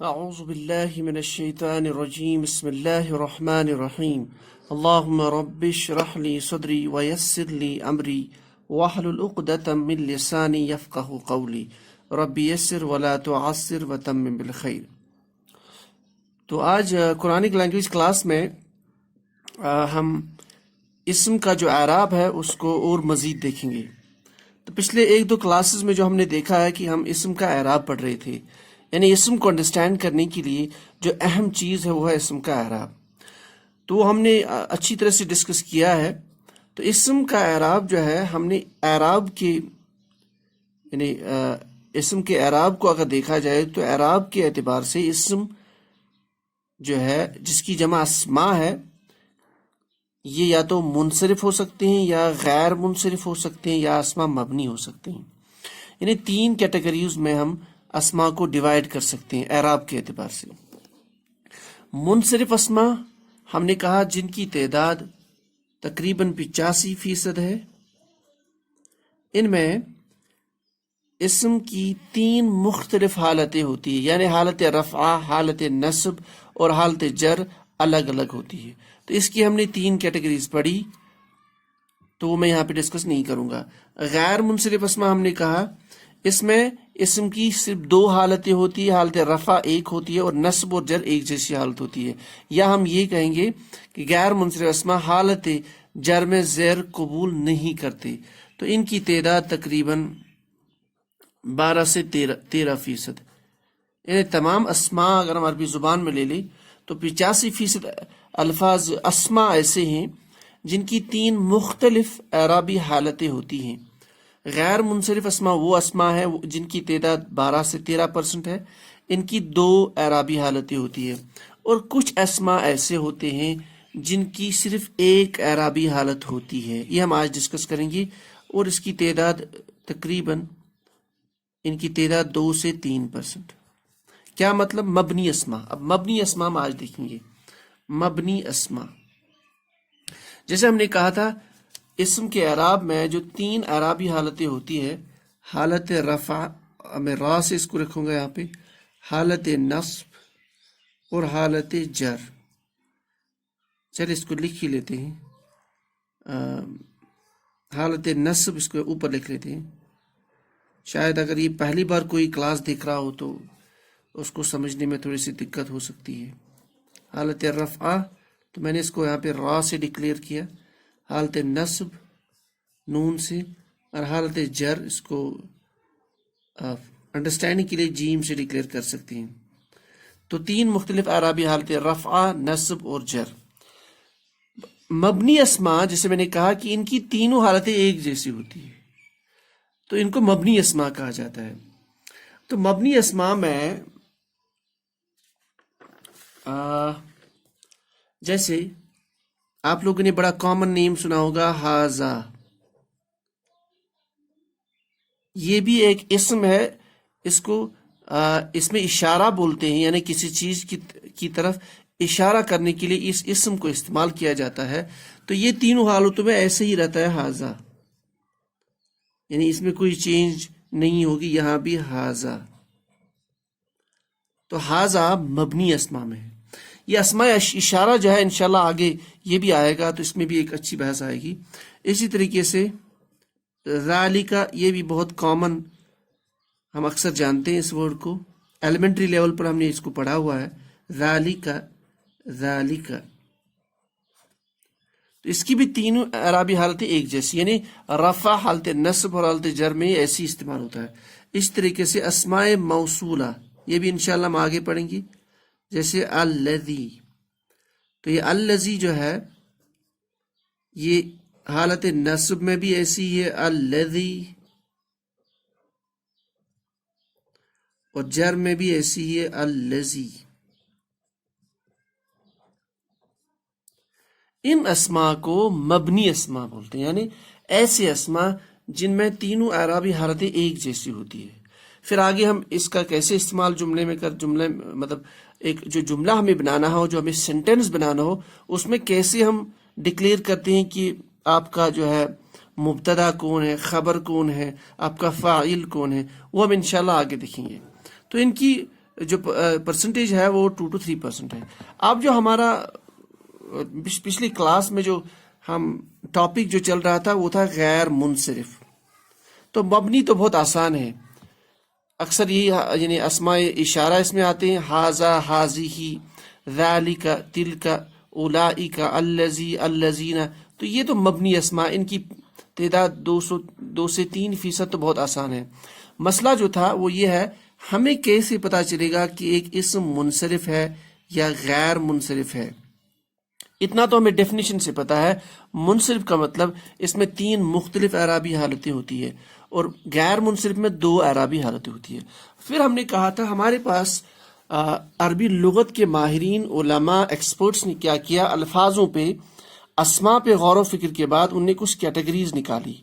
أعوذ بالله من الشيطان الرجيم بسم الله الرحمن الرحيم اللهم رب اشرح لي صدري ويسر لي أمري واحلل عقدة من لساني يفقه قولي رب يسر ولا تعسر وتمم بالخير۔ تو آج قرآنک لینگویج کلاس میں ہم اسم کا جو اعراب ہے اس کو اور مزید دیکھیں گے۔ تو پچھلے ایک دو کلاسز میں جو ہم نے دیکھا ہے کہ ہم اسم کا اعراب پڑھ رہے تھے، یعنی اسم کو انڈرسٹینڈ کرنے کے لیے جو اہم چیز ہے وہ ہے اسم کا اعراب۔ تو ہم نے اچھی طرح سے ڈسکس کیا ہے۔ تو اسم کا اعراب جو ہے ہم نے اعراب کے یعنی اسم کے اعراب کو اگر دیکھا جائے تو اعراب کے اعتبار سے اسم جو ہے جس کی جمع اسماء ہے یہ یا تو منصرف ہو سکتے ہیں یا غیر منصرف ہو سکتے ہیں یا اسماء مبنی ہو سکتے ہیں۔ یعنی تین کیٹیگریز میں ہم اسماء کو ڈیوائیڈ کر سکتے ہیں اعراب کے اعتبار سے۔ منصرف اسماء ہم نے کہا جن کی تعداد تقریباً 85% ہے۔ ان میں اسم کی تین مختلف حالتیں ہوتی ہیں، یعنی حالت رفع، حالت نصب اور حالت جر الگ الگ ہوتی ہے۔ تو اس کی ہم نے تین کیٹیگریز پڑھی تو وہ میں یہاں پہ ڈسکس نہیں کروں گا۔ غیر منصرف اسماء ہم نے کہا اس میں اسم کی صرف دو حالتیں ہوتی ہے، حالت رفع ایک ہوتی ہے اور نصب اور جر ایک جیسی حالت ہوتی ہے، یا ہم یہ کہیں گے کہ غیر منصرف اسماء حالت جر میں زیر قبول نہیں کرتے۔ تو ان کی تعداد تقریباً 12 سے 13%۔ یعنی تمام اسماء اگر ہم عربی زبان میں لے لیں تو 85% الفاظ اسماء ایسے ہیں جن کی تین مختلف اعرابی حالتیں ہوتی ہیں۔ غیر منصرف اسماء وہ اسماء ہیں جن کی تعداد 12 سے 13% ہے، ان کی دو اعرابی حالتیں ہوتی ہیں، اور کچھ اسماء ایسے ہوتے ہیں جن کی صرف ایک اعرابی حالت ہوتی ہے۔ یہ ہم آج ڈسکس کریں گے، اور اس کی تعداد تقریباً ان کی تعداد 2 سے 3%۔ کیا مطلب؟ مبنی اسماء۔ اب مبنی اسماء ہم آج دیکھیں گے۔ مبنی اسماء جیسے ہم نے کہا تھا اسم کے اعراب میں جو تین اعرابی حالتیں ہوتی ہے، حالت رفع، میں را سے اس کو رکھوں گا یہاں پہ، حالت نصب اور حالت جر۔ چلے اس کو لکھ ہی لیتے ہیں۔ حالت نصب اس کو اوپر لکھ لیتے ہیں، شاید اگر یہ پہلی بار کوئی کلاس دیکھ رہا ہو تو اس کو سمجھنے میں تھوڑی سی دقت ہو سکتی ہے۔ حالت رفع تو میں نے اس کو یہاں پہ را سے ڈکلیئر کیا، حالت نصب نون سے، اور حالت جر اس کو انڈرسٹینڈنگ کے لیے جیم سے ڈکلیئر کر سکتے ہیں۔ تو تین مختلف اعرابی حالت رفع، نصب اور جر۔ مبنی اسماء جیسے میں نے کہا کہ ان کی تینوں حالتیں ایک جیسی ہوتی ہیں، تو ان کو مبنی اسماء کہا جاتا ہے۔ تو مبنی اسماء میں جیسے آپ لوگوں نے بڑا کامن نیم سنا ہوگا ہاذا، یہ بھی ایک اسم ہے، اس کو اس میں اشارہ بولتے ہیں، یعنی کسی چیز کی طرف اشارہ کرنے کے لیے اس اسم کو استعمال کیا جاتا ہے۔ تو یہ تینوں حالتوں میں ایسے ہی رہتا ہے ہاذا، یعنی اس میں کوئی چینج نہیں ہوگی، یہاں بھی ہاذا۔ تو ہاذا مبنی اسماء میں ہے۔ یہ اسماء اشارہ جو ہے انشاءاللہ آگے یہ بھی آئے گا تو اس میں بھی ایک اچھی بحث آئے گی۔ اسی طریقے سے ذالک، یہ بھی بہت کامن، ہم اکثر جانتے ہیں اس ورڈ کو، ایلیمنٹری لیول پر ہم نے اس کو پڑھا ہوا ہے۔ ذالک، ذالک، تو اس کی بھی تینوں اعرابی حالتیں ایک جیسی، یعنی رفع، حالت نصب اور حالت جر میں ایسی استعمال ہوتا ہے۔ اس طریقے سے اسماء موصولہ یہ بھی انشاءاللہ ہم آگے پڑھیں گے، جیسے الذی، تو یہ الذی جو ہے یہ حالت نصب میں بھی ایسی ہے الذی، اور جر میں بھی ایسی ہے الذی۔ ان اسماء کو مبنی اسماء بولتے ہیں، یعنی ایسے اسماء جن میں تینوں اعرابی حالتیں ایک جیسی ہوتی ہے۔ پھر آگے ہم اس کا کیسے استعمال جملے میں مطلب ایک جو جملہ ہمیں بنانا ہو، جو ہمیں سینٹینس بنانا ہو، اس میں کیسے ہم ڈکلیئر کرتے ہیں کہ آپ کا جو ہے مبتدا کون ہے، خبر کون ہے، آپ کا فاعل کون ہے، وہ ہم انشاءاللہ آگے دیکھیں گے۔ تو ان کی جو پرسنٹیج ہے وہ 2 to 3% ہے. اب جو ہمارا پچھلی کلاس میں جو ہم ٹاپک جو چل رہا تھا وہ تھا غیر منصرف. تو مبنی تو بہت آسان ہے، اکثر یہی یعنی اسماء اشارہ اس میں آتے ہیں، ہاذا، ہاذیہ، ذالک، تلک، اولئک، الذی، الذین. تو یہ تو مبنی اسماء، ان کی تعداد 2 سے 3% تو بہت آسان ہے. مسئلہ جو تھا وہ یہ ہے، ہمیں کیسے پتا چلے گا کہ ایک اسم منصرف ہے یا غیر منصرف ہے؟ اتنا تو ہمیں ڈیفینیشن سے پتا ہے. منصرف کا مطلب اس میں 3 مختلف اعرابی حالتیں ہوتی ہے، اور غیر منصرف میں 2 اعرابی حالتیں ہوتی ہے. پھر ہم نے کہا تھا ہمارے پاس عربی لغت کے ماہرین، علماء، ایکسپرٹس نے کیا کیا، الفاظوں پہ، اسماء پہ غور و فکر کے بعد ان نے کچھ کیٹیگریز نکالی.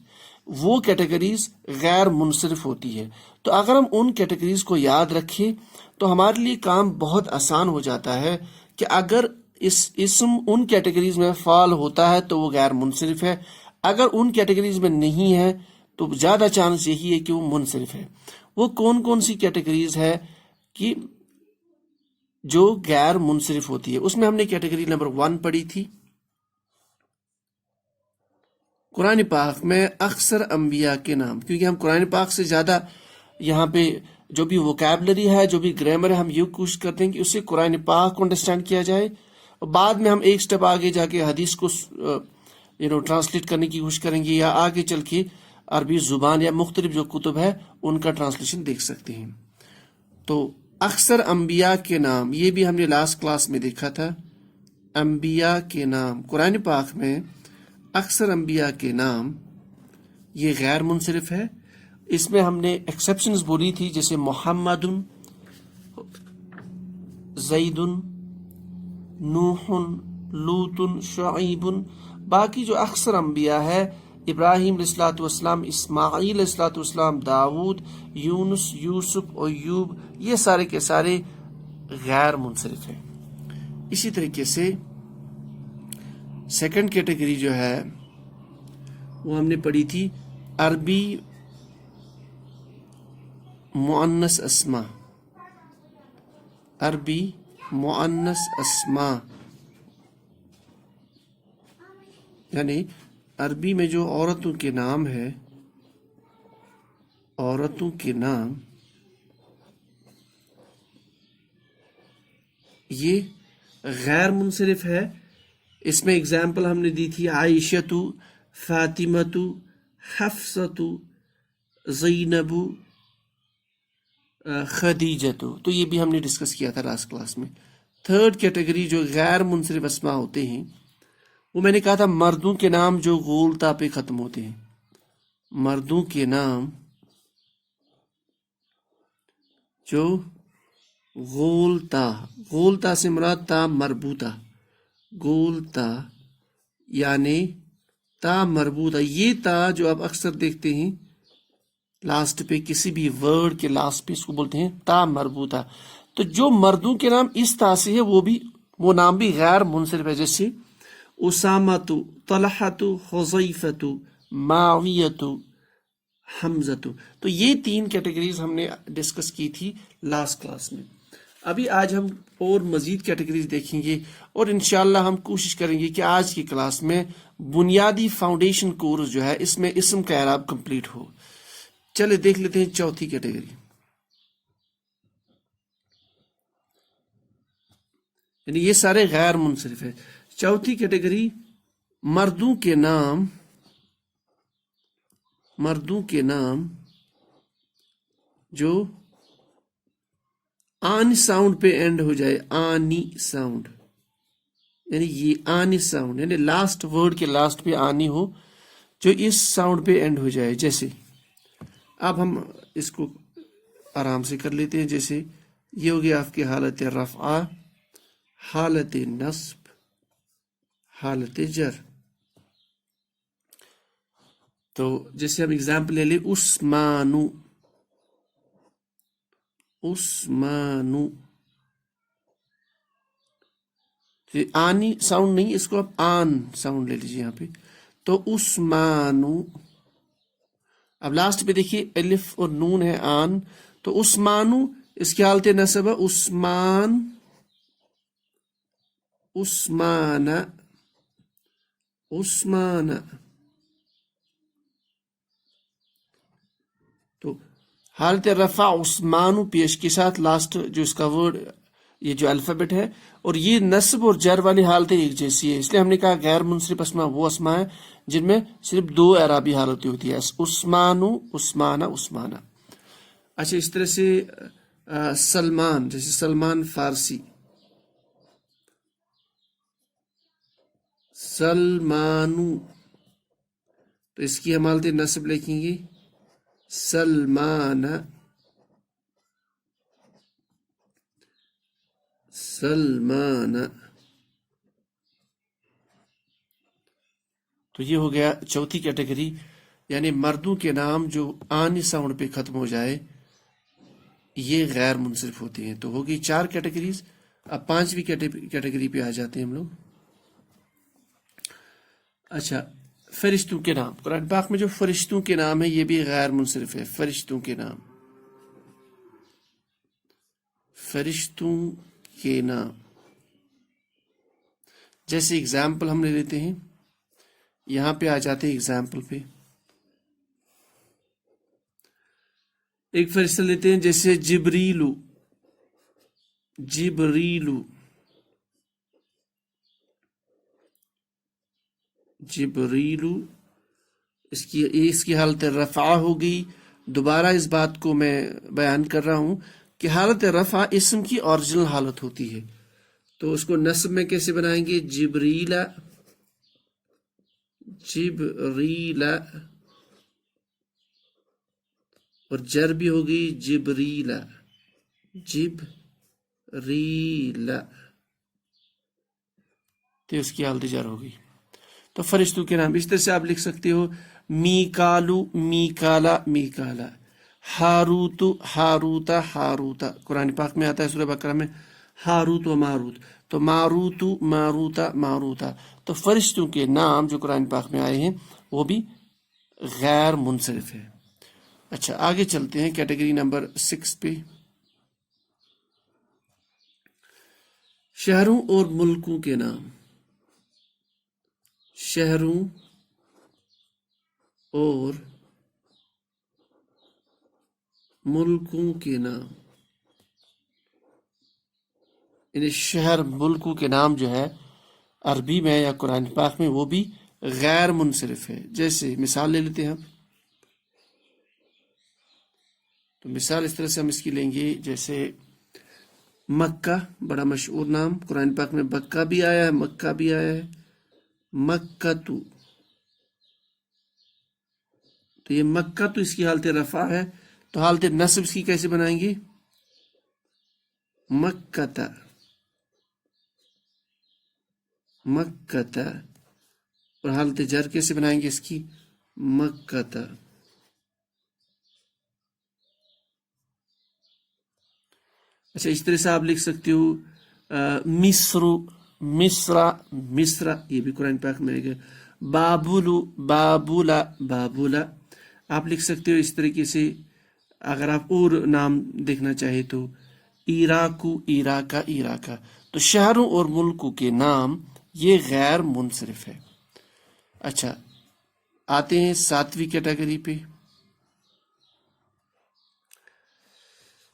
وہ کیٹیگریز غیر منصرف ہوتی ہے. تو اگر ہم ان کیٹیگریز کو یاد رکھیں تو ہمارے لیے کام بہت آسان ہو جاتا ہے کہ اگر اس اسم ان کیٹیگریز میں فعال ہوتا ہے تو وہ غیر منصرف ہے، اگر ان کیٹیگریز میں نہیں ہے تو زیادہ چانس یہی ہے کہ وہ منصرف ہے. وہ کون کون سی کیٹیگریز ہے کہ جو غیر منصرف ہوتی ہے؟ اس میں ہم نے کیٹیگری نمبر 1 پڑھی تھی. قرآن پاک میں اکثر انبیاء کے نام، کیونکہ ہم قرآن پاک سے زیادہ یہاں پہ جو بھی ووکیبلری ہے، جو بھی گرامر ہے، ہم یہ کوشش کرتے ہیں کہ اس سے قرآن پاک کو انڈرسٹینڈ کیا جائے، اور بعد میں ہم ایک سٹیپ آگے جا کے حدیث کو ٹرانسلیٹ کرنے کی کوشش کریں گے، یا آگے چل کے عربی زبان یا مختلف جو کتب ہے ان کا ٹرانسلیشن دیکھ سکتے ہیں. تو اکثر انبیاء کے نام، یہ بھی ہم نے لاسٹ کلاس میں دیکھا تھا. انبیاء کے نام قرآن پاک میں اکثر انبیاء کے نام یہ غیر منصرف ہے. اس میں ہم نے ایکسیپشنز بولی تھی، جیسے محمد، زید، نوح، لوط، شعیب. باقی جو اکثر انبیاء ہے، ابراہیم علیہ الصلوۃ والسلام، اسماعیل علیہ الصلوۃ والسلام، داؤد، یونس، یوسف، ایوب، یہ سارے کے سارے غیر منصرف ہیں. اسی طریقے سے سیکنڈ کیٹیگری جو ہے وہ ہم نے پڑھی تھی عربی مؤنث اسماء. عربی مؤنث اسماء یعنی عربی میں جو عورتوں کے نام ہے، عورتوں کے نام یہ غیر منصرف ہے. اس میں اگزامپل ہم نے دی تھی عائشۃ، فاطمۃ، حفصۃ، زینب، خدیجۃ. تو یہ بھی ہم نے ڈسکس کیا تھا لاسٹ کلاس میں. تھرڈ کیٹیگری جو غیر منصرف اسماء ہوتے ہیں، وہ میں نے کہا تھا مردوں کے نام جو غول تا پہ ختم ہوتے ہیں. مردوں کے نام جو غول تا سے مراد تا مربوطہ، غول تا یعنی تا مربوطہ. یہ تا جو آپ اکثر دیکھتے ہیں لاسٹ پہ، کسی بھی ورڈ کے لاسٹ پہ اس کو بولتے ہیں تا مربوطہ. تو جو مردوں کے نام اس تا سے ہے وہ نام بھی غیر منصرف ہے، جیسے اسامۃ، طلحۃ، حذیفۃ، معاویۃ، حمزۃ. تو یہ 3 کیٹیگریز ہم نے ڈسکس کی تھی لاسٹ کلاس میں. ابھی آج ہم اور مزید کیٹیگریز دیکھیں گے، اور انشاءاللہ ہم کوشش کریں گے کہ آج کی کلاس میں بنیادی فاؤنڈیشن کورس جو ہے اس میں اسم کا اعراب کمپلیٹ ہو. چلے دیکھ لیتے ہیں چوتھی کیٹیگری، یعنی یہ سارے غیر منصرف ہے. چوتھی کیٹیگری مردوں کے نام جو آنی ساؤنڈ پہ اینڈ ہو جائے. آنی ساؤنڈ یعنی یہ آنی ساؤنڈ یعنی لاسٹ ورڈ کے لاسٹ پہ آنی ہو، جو اس ساؤنڈ پہ اینڈ ہو جائے. جیسے اب ہم اس کو آرام سے کر لیتے ہیں. جیسے یہ ہو گیا آپ کی حالت رفع، حالت نصب، حالت جر. تو جیسے ہم اگزامپل لے لیں، عثمانو، عثمانو. آنی ساؤنڈ نہیں، اس کو آپ آن ساؤنڈ لے لیجیے یہاں پہ. تو عثمانو. اب لاسٹ پہ دیکھیے الف اور نون ہے آن، تو عثمانو اس کی حالت نصب ہے عثمان، عثمان، عثمان. تو حالت رفع عثمان پیش کے ساتھ لاسٹ جو اس کا ورڈ، یہ جو الفابیٹ ہے، اور یہ نصب اور جر والی حالتیں ایک جیسی ہے، اس لیے ہم نے کہا غیر منصرف اسما وہ اسما ہے جن میں صرف دو اعرابی حالتیں ہوتی ہے، عثمان، عثمان، عثمان. اچھا، اس طرح سے سلمان، جیسے سلمان فارسی، سلمانو، تو اس کی ہم حالت نصب لکھیں گے سلمان، سلمان. تو یہ ہو گیا چوتھی کیٹیگری، یعنی مردوں کے نام جو آنی ساؤنڈ پہ ختم ہو جائے یہ غیر منصرف ہوتے ہیں. تو ہوگی 4 کیٹیگریز. اب 5ویں کیٹیگری پہ آ جاتے ہیں ہم لوگ. اچھا، فرشتوں کے نام. قرآن پاک میں جو فرشتوں کے نام ہے یہ بھی غیر منصرف ہے. فرشتوں کے نام، فرشتوں کے نام. جیسے اگزامپل ہم لے لیتے ہیں، یہاں پہ آ جاتے ہیں اگزامپل پہ. ایک فرشتہ لیتے ہیں جیسے جبریلو، جبریلو، جبریلو. اس کی حالت رفع ہوگی. دوبارہ اس بات کو میں بیان کر رہا ہوں کہ حالت رفع اسم کی اوریجنل حالت ہوتی ہے. تو اس کو نصب میں کیسے بنائیں گے؟ جبریلا، جبریلا، اور جر بھی ہوگی جبریلا، جبریلا، تو اس کی حالت جر ہوگی. تو فرشتوں کے نام اس طرح سے آپ لکھ سکتے ہو: میکالو، میکالا، میکالا. ہاروت، ہاروتا، ہاروتا. قرآن پاک میں آتا ہے سورہ بقرہ میں ہاروت و ماروت. تو ماروت، ماروتا، ماروتا. تو فرشتوں کے نام جو قرآن پاک میں آئے ہیں وہ بھی غیر منصرف ہے. اچھا، آگے چلتے ہیں کیٹیگری نمبر 6 پہ. شہروں اور ملکوں کے نام. شہروں اور ملکوں کے نام، یعنی شہر ملکوں کے نام جو ہے عربی میں یا قرآن پاک میں وہ بھی غیر منصرف ہے. جیسے مثال لے لیتے ہیں ہم. تو مثال اس طرح سے ہم اس کی لیں گے، جیسے مکہ، بڑا مشہور نام. قرآن پاک میں بکہ بھی آیا ہے، مکہ بھی آیا ہے. مکہ تو یہ مکہ تو اس کی حالت رفع ہے. تو حالت نصب اس کی کیسے بنائیں گے؟ مکہ، مکہ. اور حالت جر کیسے بنائیں گے اس کی؟ مکہ. اچھا، اس طرح سے آپ لکھ سکتے ہو مصر، مصرا، مصرا. یہ بھی قرآن پاک میں ہے. بابلو، بابولا، بابولا. آپ لکھ سکتے ہو اس طریقے سے. اگر آپ اور نام دیکھنا چاہے تو عراقو، عراقہ، عراقہ. تو شہروں اور ملکوں کے نام یہ غیر منصرف ہے. اچھا، آتے ہیں 7ویں کیٹیگری پہ.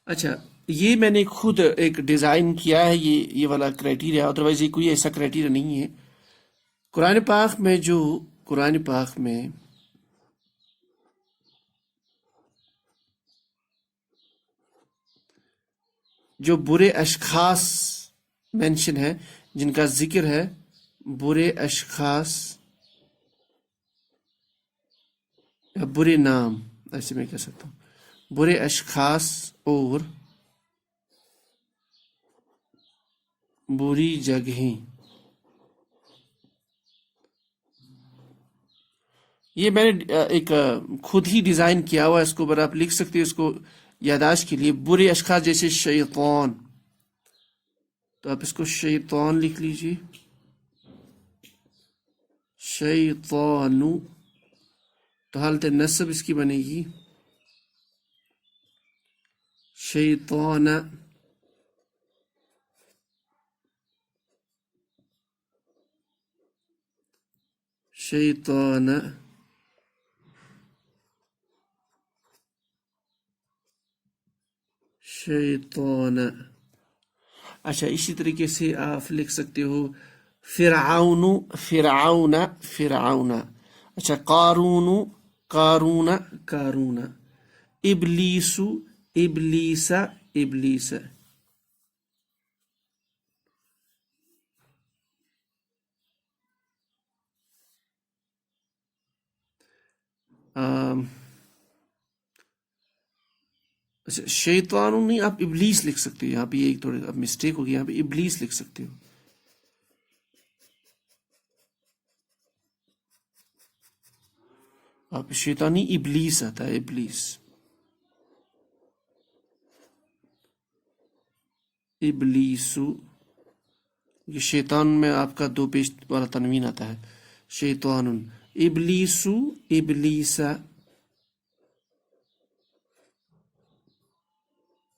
اچھا، یہ میں نے خود ایک ڈیزائن کیا ہے، یہ والا کرائٹیریا. ادروائز یہ کوئی ایسا کرائٹیریا نہیں ہے. قرآن پاک میں جو برے اشخاص مینشن ہے، جن کا ذکر ہے، برے اشخاص یا برے نام، ایسے میں کہہ سکتا ہوں، برے اشخاص اور بری جگہیں. یہ میں نے ایک خود ہی ڈیزائن کیا ہوا ہے. اس کو بر آپ لکھ سکتے ہیں اس کو یاداشت کے لیے. برے اشخاص جیسے شیطان، تو آپ اس کو شیطان لکھ لیجیے. شیطانو. تو حالت نصب اس کی بنے گی شیطان، شیطان، شیطان. اچھا اسی طریقے سے آپ لکھ سکتے ہو فرعون، فرعون، فرعون. اچھا قارون، قارون، قارون. ابلیس، ابلیس، ابلیس. اچھا شیطان نہیں، آپ ابلیس لکھ سکتے ہو. یہاں پہ ایک تھوڑی اب مسٹیک ہوگی، یہاں پہ ابلیس لکھ سکتے ہو. آپ شیطانی ابلیس آتا ہے، ابلیس، ابلیسو. یہ شیطان میں آپ کا دو پیش والا تنوین آتا ہے. شیطان، ابلیسو، ابلیسا،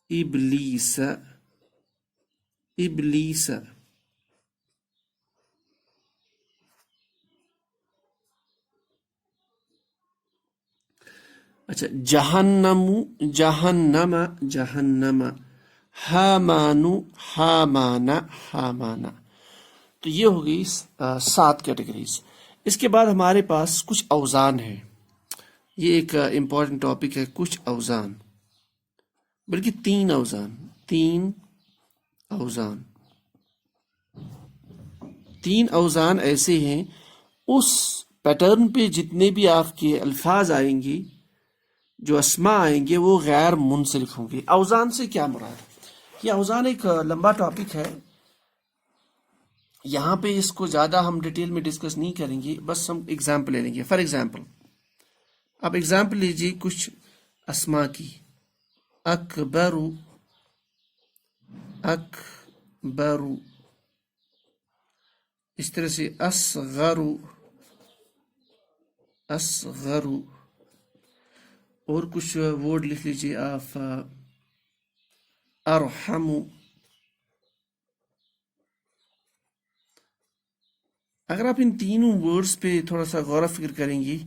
ابلیسا، ابلیسا. اچھا جہنم، جہنم، جہنم. حامان، حامان، حامان. تو یہ ہو گئی 7 کیٹیگریز. اس کے بعد ہمارے پاس کچھ اوزان ہیں. یہ ایک امپورٹنٹ ٹاپک ہے، کچھ اوزان، بلکہ 3 اوزان، 3 اوزان. 3 اوزان ایسے ہیں اس پیٹرن پہ جتنے بھی آپ کے الفاظ آئیں گے، جو اسماء آئیں گے، وہ غیر منصرف ہوں گے. اوزان سے کیا مراد ہے؟ یہ اوزان ایک لمبا ٹاپک ہے، یہاں پہ اس کو زیادہ ہم ڈیٹیل میں ڈسکس نہیں کریں گے، بس ہم اگزامپل لے لیں گے. فار ایگزامپل آپ اگزامپل لیجیے کچھ اسماء کی. اکبر، اکبر. اس طرح سے اصغر، اصغر. اور کچھ ورڈ لکھ لیجیے آپ. ارحم. اگر آپ ان تینوں ورڈز پہ تھوڑا سا غور و فکر کریں گی،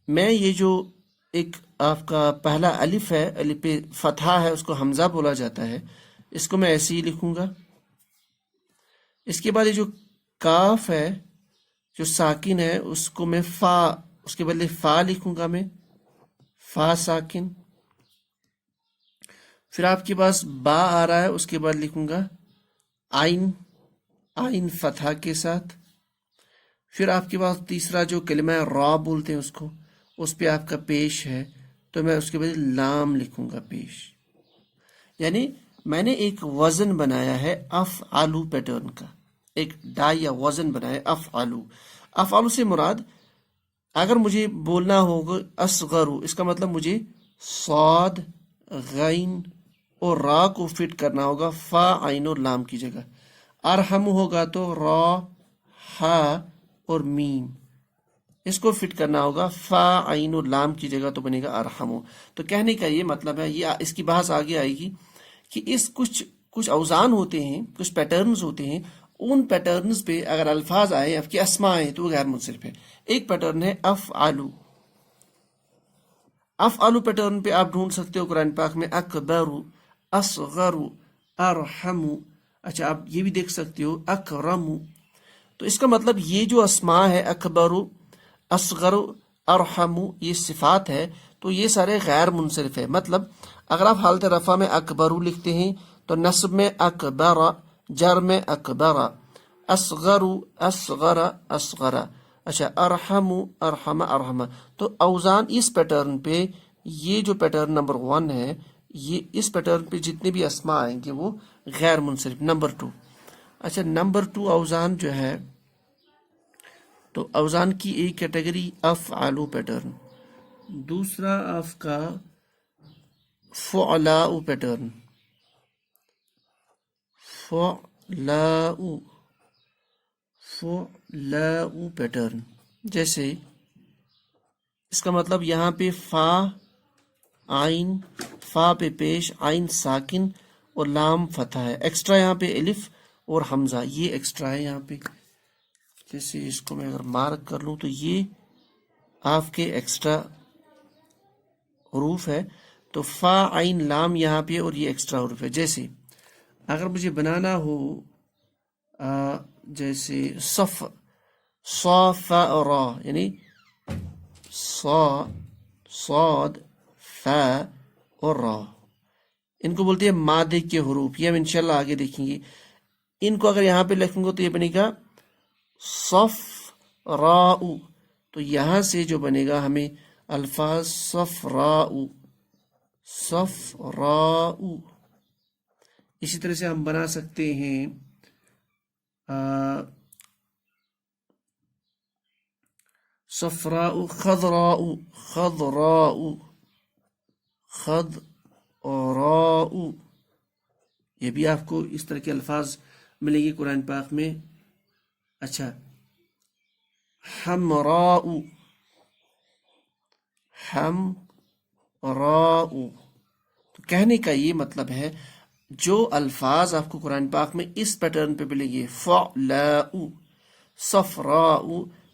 میں یہ جو ایک آپ کا پہلا الف ہے، الف پہ فتحہ ہے، اس کو حمزہ بولا جاتا ہے، اس کو میں ایسے ہی لکھوں گا. اس کے بعد یہ جو کاف ہے جو ساکن ہے، اس کو میں فا، اس کے بدلے فا لکھوں گا، میں فا ساکن. پھر آپ کے پاس با آ رہا ہے، اس کے بعد لکھوں گا آئین، آئین فتحہ کے ساتھ. پھر آپ کے پاس تیسرا جو کلمہ را بولتے ہیں، اس کو، اس پہ آپ کا پیش ہے، تو میں اس کے بعد لام لکھوں گا، پیش. یعنی میں نے ایک وزن بنایا ہے افعلو پیٹرن کا، ایک ڈائی یا وزن بنایا ہے افعلو. افعلو سے مراد اگر مجھے بولنا ہوگا اصغرو، اس کا مطلب مجھے صاد، غین اور را کو فٹ کرنا ہوگا فا، عین اور لام کی جگہ. ارحم ہوگا تو را، ہا اور میم، اس کو فٹ کرنا ہوگا فا، عین اور لام کی جگہ، تو بنے گا ارحمو. تو کہنے کا یہ مطلب ہے، یہ اس کی بحث آگے آئے گی کہ اس کچھ اوزان ہوتے ہیں، کچھ پیٹرنز ہوتے ہیں، ان پیٹرنز پہ اگر الفاظ آئے، آپ کی اسماء آئیں، تو وہ غیر منصرف ہے. ایک پیٹرن ہے افعلو. افعلو پیٹرن پہ آپ ڈھونڈ سکتے ہو قرآن پاک میں اکبر، اصغر، ارحم. اچھا آپ یہ بھی دیکھ سکتے ہو اکرم. تو اس کا مطلب یہ جو اسماء ہے اکبر، اصغر، ارحم، یہ صفات ہے، تو یہ سارے غیر منصرف ہے. مطلب اگر آپ حالت رفع میں اکبر لکھتے ہیں تو نصب میں اکبر، جر میں اکبر. اصغر، اصغر، اصغر. اچھا ارحم، ارحم، ارحم. تو اوزان اس پیٹرن پہ، یہ جو پیٹرن نمبر 1 ہے، یہ اس پیٹرن پہ جتنے بھی اسماء آئیں گے وہ غیر منصرف. نمبر 2. اچھا نمبر 2 اوزان جو ہے، تو اوزان کی ایک کیٹیگری افعلو پیٹرن، دوسرا آپ کا فعلاء پیٹرن. فعلاء، فعلاء پیٹرن. جیسے اس کا مطلب یہاں پہ فا، عین، فا پہ پیش عین ساکن اور لام فتح ہے. ایکسٹرا یہاں پہ الف اور حمزہ یہ ایکسٹرا ہے یہاں پہ. جیسے اس کو میں اگر مارک کر لوں تو یہ آپ کے ایکسٹرا حروف ہے. تو فا عین لام یہاں پہ اور یہ ایکسٹرا حروف ہے. جیسے اگر مجھے بنانا ہو جیسے صف صا را یعنی صاد فا اور را، ان کو بولتے ہیں مادے کے حروف. یہ ہم انشاءاللہ آگے دیکھیں گے. ان کو اگر یہاں پہ لکھیں گے تو یہ بنے گا صف را. تو یہاں سے جو بنے گا ہمیں الفاظ صف را. اسی طرح سے ہم بنا سکتے ہیں صفراء خضراء. یہ بھی آپ کو اس طرح کے الفاظ ملیں گے قرآن پاک میں. اچھا حمراء. تو کہنے کا یہ مطلب ہے جو الفاظ آپ کو قرآن پاک میں اس پیٹرن پہ ملیں گے فعلاء صفراء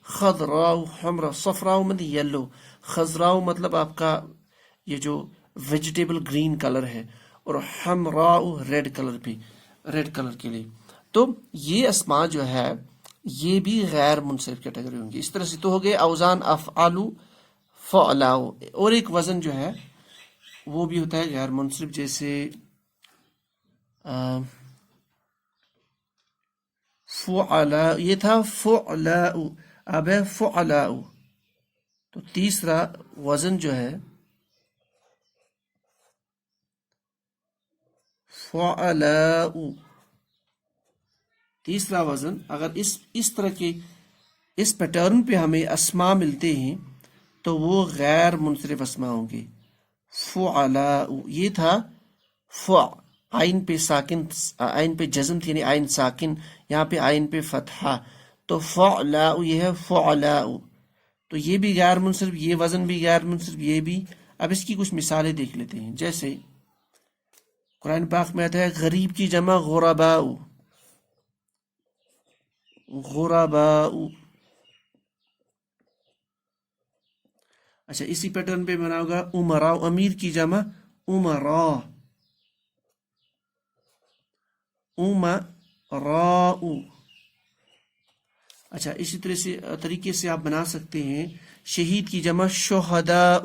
خضراء حمراء. صفراء مطلب یلو، خضراء مطلب آپ کا یہ جو ویجیٹیبل گرین کلر ہے، اور حمراء ریڈ کلر کے لیے. تو یہ اسماء جو ہے یہ بھی غیر منصرف کیٹیگری ہوں گی. اس طرح سے تو ہو گئے اوزان افعال فعلاء. اور ایک وزن جو ہے وہ بھی ہوتا ہے غیر منصرف. جیسے فعلاء یہ تھا فعلاء، اب ہے فعلاء. تو تیسرا وزن جو ہے فعلاء، تیسرا وزن اگر اس طرح کے اس پیٹرن پہ ہمیں اسماء ملتے ہیں تو وہ غیر منصرف اسماء ہوں گے. فعلاء یہ تھا فع، عین پہ ساکن، عین پہ جزم تھی یعنی عین ساکن، یہاں پہ عین پہ فتحہ. تو فعلاء یہ ہے فعلاء. تو یہ بھی غیر منصرف، یہ وزن بھی غیر منصرف، یہ بھی. اب اس کی کچھ مثالیں دیکھ لیتے ہیں. جیسے قرآن پاک میں آتا ہے غریب کی جمع غرباء. اچھا اسی پیٹرن پہ بنا ہوگا امراء، امیر کی جمع امراء. اچھا اسی طریقے سے آپ بنا سکتے ہیں شہید کی جمع شہداء.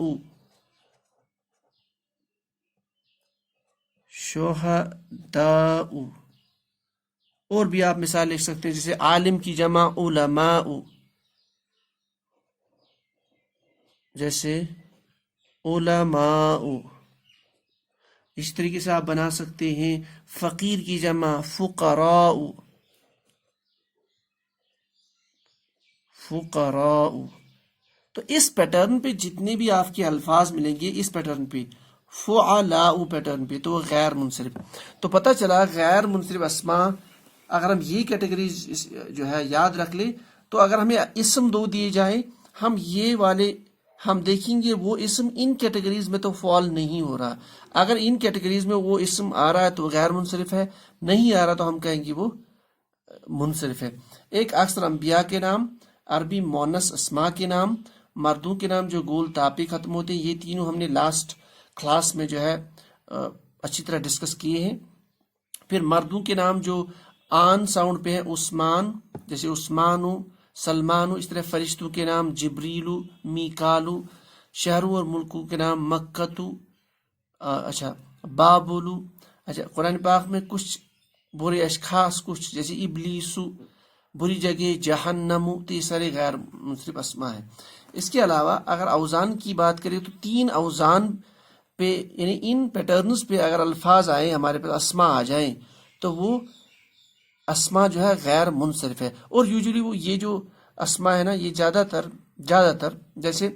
اور بھی آپ مثال لکھ سکتے ہیں جیسے عالم کی جمع علماء. جیسے علماء. اس طریقے سے آپ بنا سکتے ہیں فقیر کی جمع فقراء. تو اس پیٹرن پہ جتنے بھی آپ کے الفاظ ملیں گے اس پیٹرن پہ فعلاء پیٹرن پہ تو وہ غیر منصرف. تو پتہ چلا غیر منصرف اسماء اگر ہم یہ کیٹیگریز جو ہے یاد رکھ لیں تو اگر ہمیں اسم دو دیے جائیں ہم یہ والے ہم دیکھیں گے وہ اسم ان کیٹیگریز میں تو فال نہیں ہو رہا. اگر ان کیٹیگریز میں وہ اسم آ رہا ہے تو غیر منصرف ہے، نہیں آ رہا تو ہم کہیں گے وہ منصرف ہے. ایک اکثر انبیاء کے نام، عربی مونس اسماء کے نام، مردوں کے نام جو گول تا پہ ختم ہوتے ہیں، یہ تینوں ہم نے لاسٹ کلاس میں جو ہے اچھی طرح ڈسکس کیے ہیں. پھر مردوں کے نام جو آن ساؤنڈ پہ ہیں عثمان، جیسے عثمانو سلمانو. اس طرح فرشتوں کے نام جبریلو میکالو. شہروں اور ملکوں کے نام مکتو، اچھا بابلو. اچھا قرآن پاک میں کچھ برے اشخاص کچھ جیسے ابلیسو، بری جگہ جہنمو. تو یہ سارے غیر منصرف اسماء ہیں. اس کے علاوہ اگر اوزان کی بات کریں تو 3 اوزان پہ یعنی ان پیٹرنز پہ اگر الفاظ آئیں ہمارے پاس اسماء آ جائیں تو وہ اسماء جو ہے غیر منصرف ہے. اور یوزلی وہ یہ جو اسماء ہے نا یہ زیادہ تر جیسے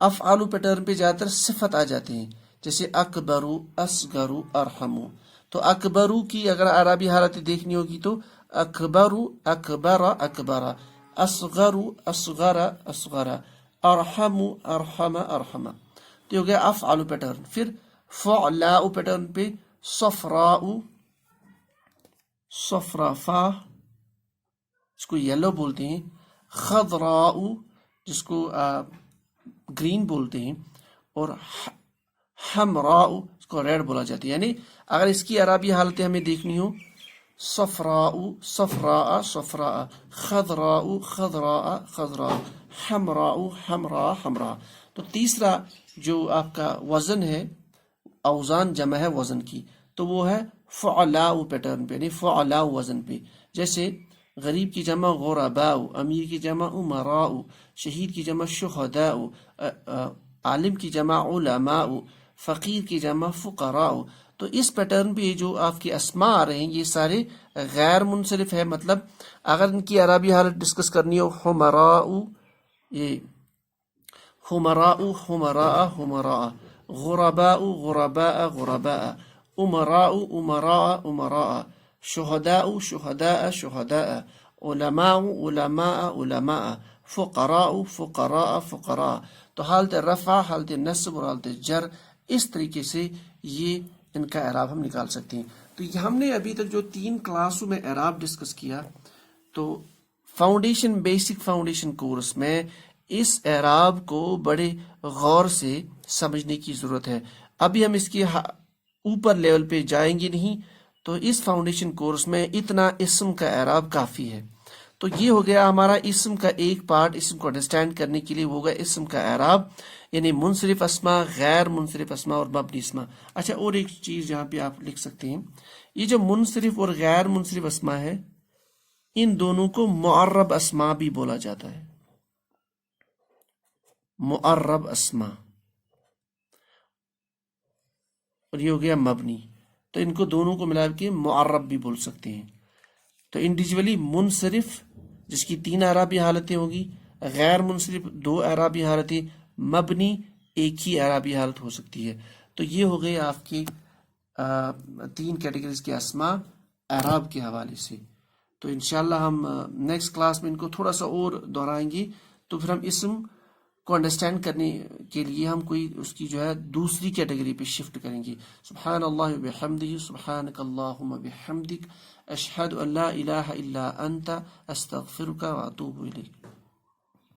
افعال پیٹرن پہ زیادہ تر صفت آ جاتے ہیں جیسے اکبرو اصغرو ارحمو. تو اکبرو کی اگر عربی حالت دیکھنی ہوگی تو اکبرو اکبرا اکبرا، اصغرو اصغرا اصغرا، ارحمو ارحم ارحمہ. تو یہ ہو گیا افعال پیٹرن. پھر فعلاء پیٹرن پہ صفراء، صفرا فا جس کو یلو بولتے ہیں، خضراء جس کو گرین بولتے ہیں، اور حمراء اس کو ریڈ بولا جاتا ہے. یعنی اگر اس کی عربی حالتیں ہمیں دیکھنی ہو، صفراء صفراء صفراء، خضراء خضراء خضراء، حمراء حمراء حمراء. تو تیسرا جو آپ کا وزن ہے، اوزان جمع ہے وزن کی، تو وہ ہے فعلاء پیٹرن پہ، یعنی فعلاء وزن پہ. جیسے غریب کی جمع غرباء، امیر کی جمع امراء، شہید کی جمع شہداء، عالم کی جمع علماء، فقیر کی جمع فقراء. تو اس پیٹرن پہ جو آپ کے اسماء آ رہے ہیں یہ سارے غیر منصرف ہے. مطلب اگر ان کی عربی حالت ڈسکس کرنی ہو، حمراء، یہ حمراء حمراء حمراء، غرباء غرباء غرباء، امراء امراء امراء، شہداء شہداء شہداء، علماء علماء علماء، فقراء فقراء فقراء. تو حالت رفع، حالت نصب اور حالت جر، اس طریقے سے یہ ان کا اعراب ہم نکال سکتے ہیں. تو یہ ہم نے ابھی تک جو 3 کلاسوں میں اعراب ڈسکس کیا، تو فاؤنڈیشن بیسک فاؤنڈیشن کورس میں اس اعراب کو بڑے غور سے سمجھنے کی ضرورت ہے. ابھی ہم اس کی اوپر لیول پہ جائیں گے نہیں، تو اس فاؤنڈیشن کورس میں اتنا اسم کا اعراب کافی ہے. تو یہ ہو گیا ہمارا اسم کا ایک پارٹ. اسم کو انڈرسٹینڈ کرنے کے لیے ہوگا اسم کا اعراب، یعنی منصرف اسما، غیر منصرف اسما اور مبنی اسما. اچھا، اور ایک چیز یہاں پہ آپ لکھ سکتے ہیں، یہ جو منصرف اور غیر منصرف اسما ہے، ان دونوں کو معرب اسما بھی بولا جاتا ہے. معرب اسما، اور یہ ہو گیا مبنی. تو ان کو دونوں کو ملا کے معرب بھی بول سکتے ہیں. تو انڈیویجولی منصرف جس کی 3 اعرابی حالتیں ہوگی، غیر منصرف 2 اعرابی حالتیں، مبنی ایک ہی اعرابی حالت ہو سکتی ہے. تو یہ ہو گئی آپ کی 3 کیٹیگریز کے اسما اعراب کے حوالے سے. تو انشاءاللہ ہم نیکسٹ کلاس میں ان کو تھوڑا سا اور دہرائیں گے. تو پھر ہم اسم کو انڈرسٹینڈ کرنے کے لیے ہم کوئی اس کی جو ہے دوسری کیٹیگری پہ شفٹ کریں گے. سبحان اللہ وبحمدہ، سبحانک اللہم وبحمدک، اشہد ان لا الہ الا انت، استغفرک واتوب الیک.